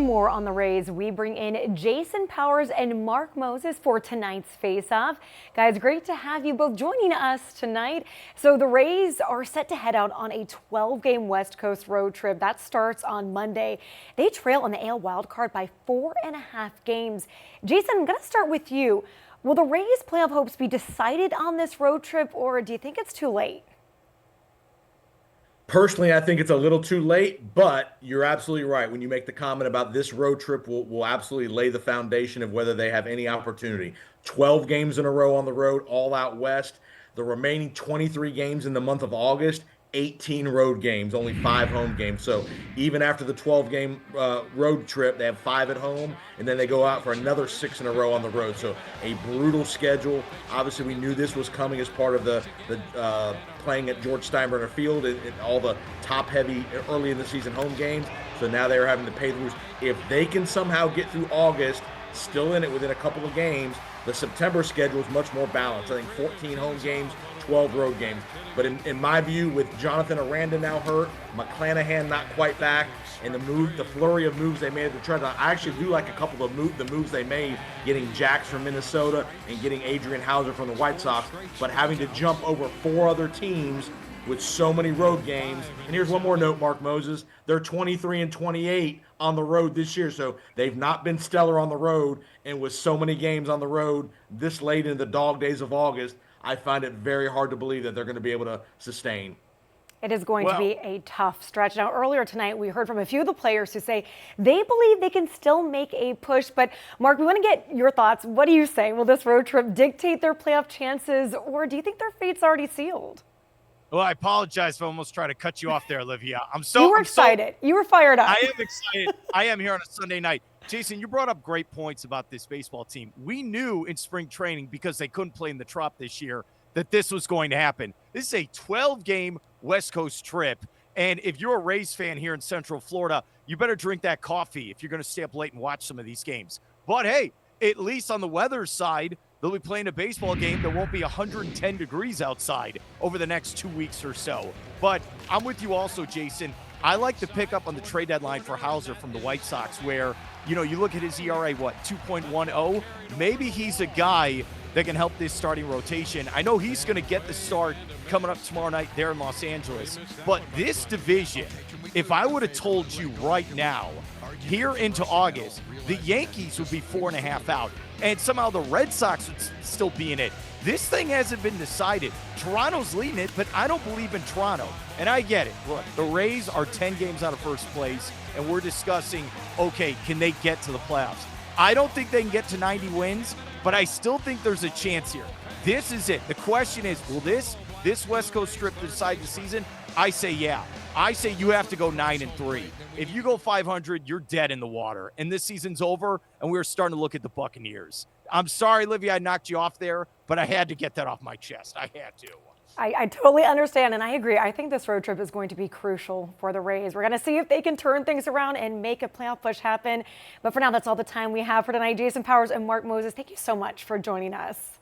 more on the Rays, we bring in Jason Powers and Mark Moses for tonight's face-off. Guys, great to have you both joining us tonight. So the Rays are set to head out on a 12-game West Coast road trip. That starts on Monday. They trail on the AL wildcard by 4.5 games. Jason, I'm going to start with you. Will the Rays' playoff hopes be decided on this road trip, or do you think it's too late? Personally, I think it's a little too late, but you're absolutely right when you make the comment about this road trip will absolutely lay the foundation of whether they have any opportunity. 12 games in a row on the road, all out west. The remaining 23 games in the month of August, 18 road games, only 5 home games. So even after the 12-game road trip, they have 5 at home, and then they go out for another 6 in a row on the road. So a brutal schedule. Obviously, we knew this was coming as part of the playing at George Steinbrenner Field and all the top-heavy early in the season home games. So now they're having to pay the rules. If they can somehow get through August, still in it within a couple of games, the September schedule is much more balanced. I think 14 home games, 12 road games. But in my view, with Jonathan Aranda now hurt, McClanahan not quite back, and the flurry of moves they made at the trade, I actually do like a couple of the moves they made, getting Jax from Minnesota and getting Adrian Hauser from the White Sox, but having to jump over 4 other teams with so many road games. And here's one more note, Mark Moses. They're 23-28 on the road this year, so they've not been stellar on the road. And with so many games on the road this late in the dog days of August, I find it very hard to believe that they're going to be able to sustain. It is going to be a tough stretch. Now, earlier tonight, we heard from a few of the players who say they believe they can still make a push. But, Mark, we want to get your thoughts. What do you say? Will this road trip dictate their playoff chances, or do you think their fate's already sealed? Well, I apologize for almost trying to cut you off there, Olivia. You were excited. You were fired up. I am excited. I am here on a Sunday night. Jason, you brought up great points about this baseball team. We knew in spring training, because they couldn't play in the Trop this year, that this was going to happen. This is a 12-game West Coast trip. And if you're a Rays fan here in Central Florida, you better drink that coffee if you're going to stay up late and watch some of these games. But hey, at least on the weather side, they'll be playing a baseball game that won't be 110 degrees outside over the next 2 weeks or so. But I'm with you also, Jason. I like the pickup on the trade deadline for Hauser from the White Sox where, you look at his ERA, 2.10? Maybe he's a guy that can help this starting rotation. I know he's going to get the start coming up tomorrow night there in Los Angeles. But this division, if I would have told you right now, here into August, the Yankees would be 4.5 out, and somehow the Red Sox would still be in it. This thing hasn't been decided. Toronto's leading it, but I don't believe in Toronto. And I get it. Look, the Rays are 10 games out of first place, and we're discussing, okay, can they get to the playoffs? I don't think they can get to 90 wins, but I still think there's a chance here. This is it. The question is, will this West Coast trip decide the season? I say yeah. I say you have to go 9-3. If you go 500, you're dead in the water. And this season's over, and we're starting to look at the Buccaneers. I'm sorry, Livy, I knocked you off there, but I had to get that off my chest. I had to. I totally understand, and I agree. I think this road trip is going to be crucial for the Rays. We're going to see if they can turn things around and make a playoff push happen. But for now, that's all the time we have for tonight. Jason Powers and Mark Moses, thank you so much for joining us.